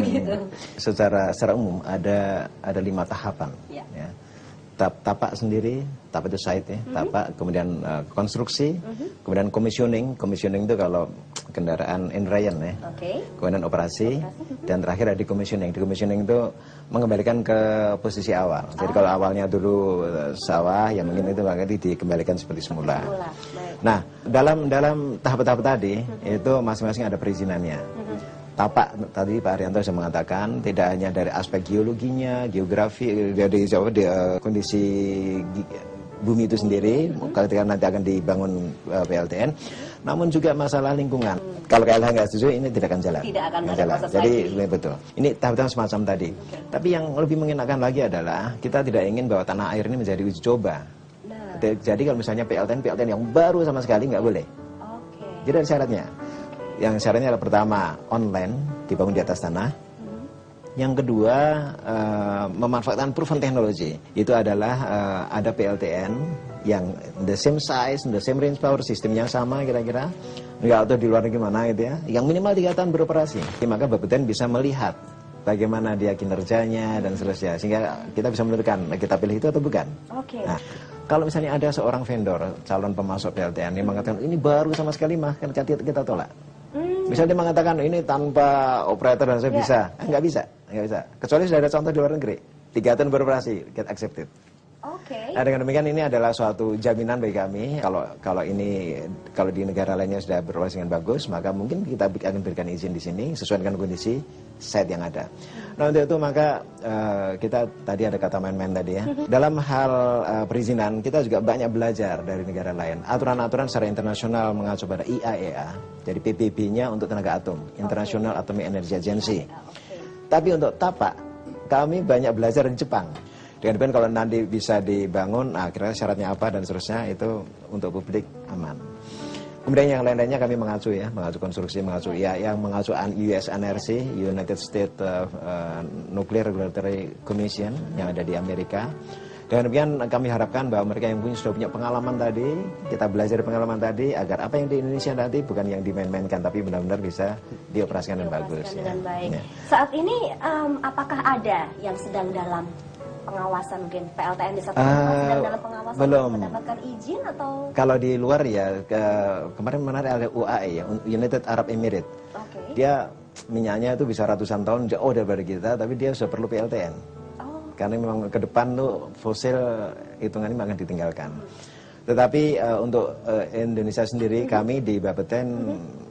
begitu. Secara umum ada 5 tahapan. Ya. Tapak sendiri, tapak itu site ya, tapak, kemudian konstruksi, kemudian commissioning itu kalau kendaraan Indrayan ya, kemudian operasi, dan terakhir ada decommissioning. Decommissioning itu mengembalikan ke posisi awal. Jadi kalau awalnya dulu sawah, ya mungkin itu nanti dikembalikan seperti semula. Nah, dalam tahap-tahap tadi itu masing-masing ada perizinannya. Tapak tadi Pak Haryanto sudah mengatakan tidak hanya dari aspek geologinya, geografi, dari kondisi bumi itu sendiri, ketika nanti akan dibangun PLTN, namun juga masalah lingkungan. Kalau KLH nggak setuju, ini tidak akan jalan. Tidak akan ada jalan. proses Jadi lagi. betul. Ini tahap-tahap semacam tadi. Tapi yang lebih mengenakan lagi adalah kita tidak ingin bahwa tanah air ini menjadi uji coba. Jadi kalau misalnya PLTN yang baru sama sekali nggak boleh. Jadi ada syaratnya. Yang syaratnya adalah pertama online, dibangun di atas tanah. Yang kedua memanfaatkan proven technology. Itu adalah ada PLTN yang the same size, the same range power, sistem yang sama kira-kira. Nggak tahu di luar negeri mana gitu ya. Yang minimal 3 tahun beroperasi. Maka Bapeten bisa melihat bagaimana dia kinerjanya dan seterusnya. Sehingga kita bisa menentukan kita pilih itu atau bukan. Nah, kalau misalnya ada seorang vendor, calon pemasok PLTN yang mengatakan ini baru sama sekali mah, kan kita tolak. Misalnya dia mengatakan ini tanpa operator dan saya bisa, nggak bisa. Kecuali sudah ada contoh di luar negeri, 3 tahun beroperasi, get accepted. Nah, dengan demikian ini adalah suatu jaminan bagi kami. Kalau di negara lainnya sudah beroperasi dengan bagus, maka mungkin kita akan berikan izin di sini sesuai dengan kondisi site yang ada. Nah, untuk itu maka kita tadi ada kata main-main tadi ya. Dalam hal perizinan kita juga banyak belajar dari negara lain. Aturan-aturan secara internasional mengacu pada IAEA, jadi PBB-nya untuk tenaga atom, International Atomic Energy Agency. Tapi untuk tapak kami banyak belajar dari Jepang. Dengan kalau nanti bisa dibangun, akhirnya syaratnya apa dan seterusnya itu untuk publik aman. Kemudian yang lain-lainnya kami mengacu konstruksi, yang mengacu US NRC, United States Nuclear Regulatory Commission yang ada di Amerika. Dengan demikian kami harapkan bahwa mereka yang sudah punya pengalaman tadi, kita belajar dari pengalaman tadi agar apa yang di Indonesia nanti bukan yang dimain-mainkan tapi benar-benar bisa dioperasikan dengan bagus. Dengan baik. Saat ini apakah ada yang sedang dalam pengawasan, mungkin PLTN di satu tempat sedang dalam pengawasan belum mendapatkan izin atau? Kalau di luar ya kemarin menarik oleh UAE ya, United Arab Emirates. Dia minyaknya itu bisa ratusan tahun jauh daripada kita, tapi dia sudah perlu PLTN. Karena memang ke depan tuh fosil hitungannya akan ditinggalkan. Tetapi untuk Indonesia sendiri kami di Bapeten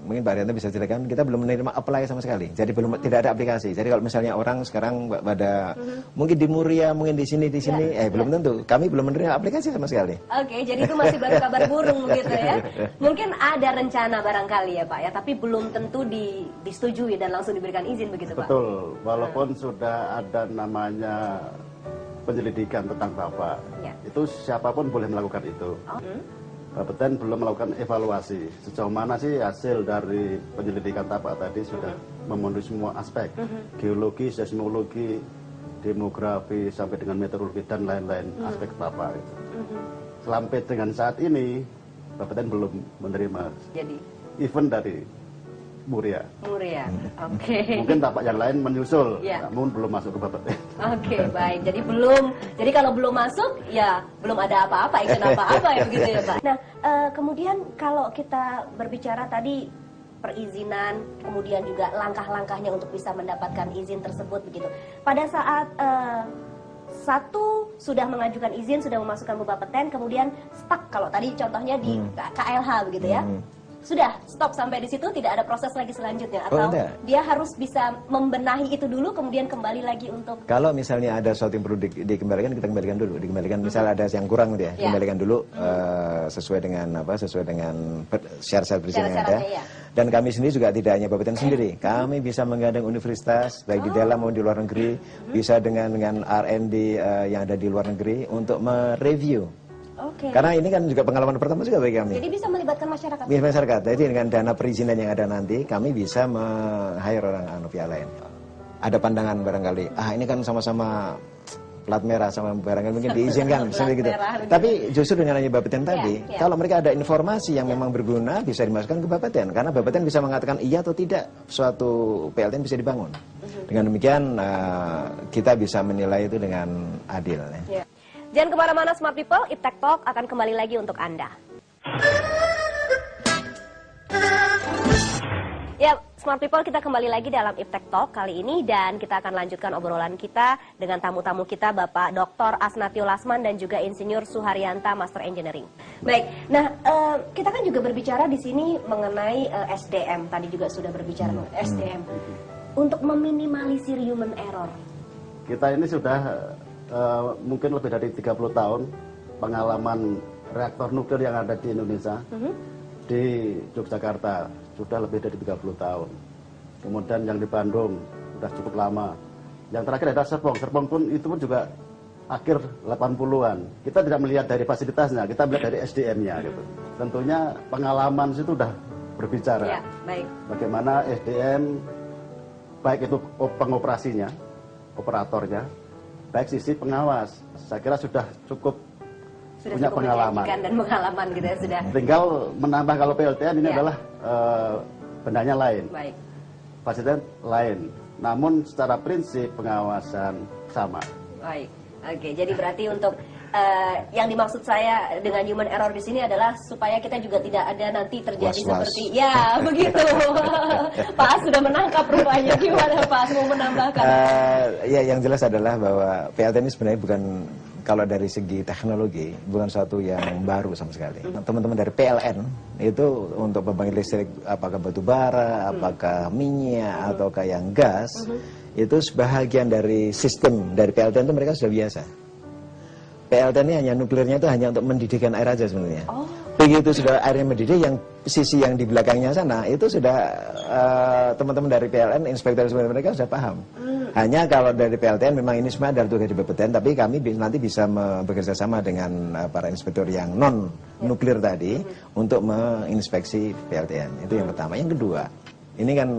mungkin Pak Haryanto bisa ceritakan, kita belum menerima apply sama sekali. Jadi tidak ada aplikasi. Jadi kalau misalnya orang sekarang pada mungkin di Muria, mungkin di sini belum tentu. Kami belum menerima aplikasi sama sekali. Jadi itu masih baru kabar burung begitu ya. Mungkin ada rencana barangkali ya Pak ya, tapi belum tentu disetujui dan langsung diberikan izin begitu Pak. Betul. Walaupun sudah ada namanya penyelidikan tentang tapak, itu siapapun boleh melakukan itu. Bapeten belum melakukan evaluasi sejauh mana sih hasil dari penyelidikan tapak tadi sudah memenuhi semua aspek, geologi, seismologi, demografi sampai dengan meteorologi dan lain-lain aspek tapak. Sampai dengan saat ini Bapeten belum menerima event dari Muria. Mungkin tapak yang lain menyusul, namun belum masuk ke Bapeten. Baik. Jadi jadi kalau belum masuk, ya belum ada apa-apa, izin apa-apa ya begitu ya Pak. Nah, kemudian kalau kita berbicara tadi perizinan, kemudian juga langkah-langkahnya untuk bisa mendapatkan izin tersebut begitu. Pada saat satu sudah mengajukan izin, sudah memasukkan ke Bapeten, kemudian stuck kalau tadi contohnya di KLH begitu ya. Sudah stop sampai di situ, tidak ada proses lagi selanjutnya atau dia harus bisa membenahi itu dulu kemudian kembali lagi untuk. Kalau misalnya ada sesuatu yang perlu dikembalikan, kita kembalikan dulu, misalnya ada yang kurang dia kembalikan dulu sesuai dengan syarat-syarat perizinan yang ada. Dan kami sendiri juga tidak hanya Bapeten sendiri, kami bisa menggandeng universitas baik di dalam maupun di luar negeri, bisa dengan R&D yang ada di luar negeri untuk mereview. Karena ini kan juga pengalaman pertama juga bagi kami. Jadi bisa melibatkan masyarakat. Masyarakat. Jadi dengan dana perizinan yang ada nanti, kami bisa meng-hire orang pihak lain. Ada pandangan barangkali, ini kan sama-sama plat merah sama barangkali mungkin diizinkan seperti gitu. Tapi justru dengan hanya Bapeten tadi, kalau mereka ada informasi yang memang berguna bisa dimasukkan ke Bapeten, karena Bapeten bisa mengatakan iya atau tidak suatu PLTN bisa dibangun. Dengan demikian kita bisa menilai itu dengan adil. Ya. Jangan kemana-mana Smart People, Iptek Talk akan kembali lagi untuk Anda. Ya, Smart People, kita kembali lagi dalam Iptek Talk kali ini dan kita akan lanjutkan obrolan kita dengan tamu-tamu kita, Bapak Dr. Asnatio Lasman dan juga Insinyur Suharyanta, Master Engineering. Baik, nah kita kan juga berbicara di sini mengenai SDM, tadi juga sudah berbicara mengenai SDM, untuk meminimalisir human error. Kita ini sudah mungkin lebih dari 30 tahun pengalaman reaktor nuklir yang ada di Indonesia, di Yogyakarta. Sudah lebih dari 30 tahun. Kemudian yang di Bandung sudah cukup lama. Yang terakhir ada Serpong. Serpong pun itu pun juga akhir 80-an. Kita tidak melihat dari fasilitasnya, kita melihat dari SDM-nya gitu. Tentunya pengalaman itu sudah berbicara. Ya, baik. Bagaimana SDM baik itu pengoperasinya, operatornya, baik sisi pengawas. Saya kira sudah cukup punya pengalaman dan pengalaman gitu ya sudah. Tinggal menambah kalau PLTN ini adalah bendanya lain, baik. fasilitas lain. Namun secara prinsip pengawasan sama. Baik, oke. Jadi berarti untuk yang dimaksud saya dengan human error di sini adalah supaya kita juga tidak ada nanti terjadi seperti ya begitu. Pak As sudah menangkap rupanya. Gimana Pak As mau menambahkan? Ya yang jelas adalah bahwa PLTN ini sebenarnya bukan, kalau dari segi teknologi bukan suatu yang baru sama sekali. Teman-teman dari PLN itu untuk pembangkit listrik apakah batu bara, apakah minyak ataukah yang gas, itu sebahagian dari sistem dari PLTN itu mereka sudah biasa. PLTN ini hanya nuklirnya itu hanya untuk mendidihkan air aja sebenarnya. Begitu sudah airnya mendidih, yang sisi yang di belakangnya sana itu sudah teman-teman dari PLN, inspektor mereka sudah paham. Hanya kalau dari PLTN memang ini semua adalah tugas di BPTN, tapi kami nanti bisa bekerja sama dengan para inspektor yang non nuklir tadi untuk menginspeksi PLTN. Itu yang pertama. Yang kedua, ini kan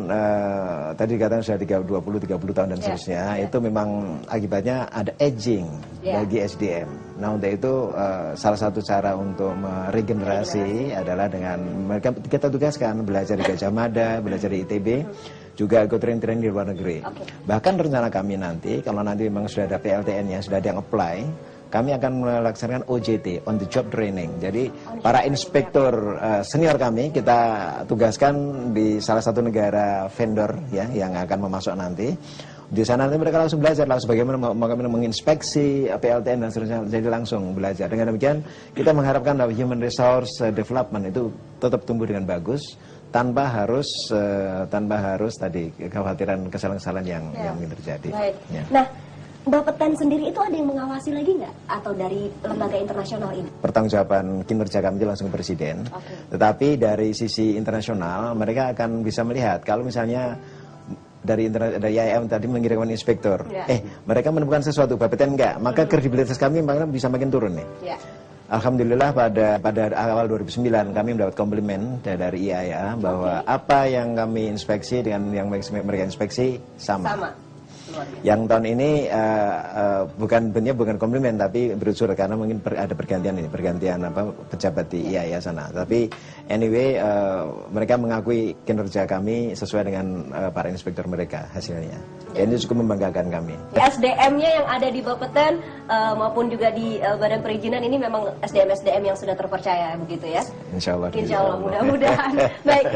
tadi dikatakan sudah 20-30 tahun dan seterusnya, itu memang akibatnya ada aging bagi SDM. Nah untuk itu salah satu cara untuk meregenerasi adalah dengan mereka kita tugaskan belajar di Gajah Mada, belajar di ITB, juga ikut training di luar negeri. Bahkan rencana kami nanti, kalau nanti memang sudah ada PLTN-nya, sudah ada yang apply, kami akan melaksanakan OJT, on the job training. Jadi para inspektur senior kami kita tugaskan di salah satu negara vendor ya yang akan memasok nanti. Di sana nanti mereka langsung belajar langsung bagaimana menginspeksi PLTN dan seterusnya. Jadi langsung belajar. Dengan demikian kita mengharapkan bahwa human resource development itu tetap tumbuh dengan bagus tanpa harus tadi kekhawatiran kesalahan-kesalahan yang mungkin terjadi. Baik. Ya. Nah, Bapeten sendiri itu ada yang mengawasi lagi nggak? Atau dari lembaga internasional ini? Pertanggungjawaban kinerja kami langsung ke Presiden. Tetapi dari sisi internasional mereka akan bisa melihat kalau misalnya dari IAM tadi mengirimkan inspektor, mereka menemukan sesuatu, Bapeten enggak, maka kredibilitas kami bisa makin turun nih. Alhamdulillah pada awal 2009 kami mendapat komplimen dari IAIA bahwa apa yang kami inspeksi dengan yang mereka inspeksi sama. Yang tahun ini bukan komplimen tapi berunsur karena mungkin ada pergantian pejabat di IAIA sana. Tapi anyway mereka mengakui kinerja kami sesuai dengan para inspektor mereka hasilnya. Ini cukup membanggakan kami. SDM-nya yang ada di Bapeten maupun juga di Badan Perizinan ini memang SDM yang sudah terpercaya begitu ya? Insya Allah. Insya Allah mudah-mudahan. Baik.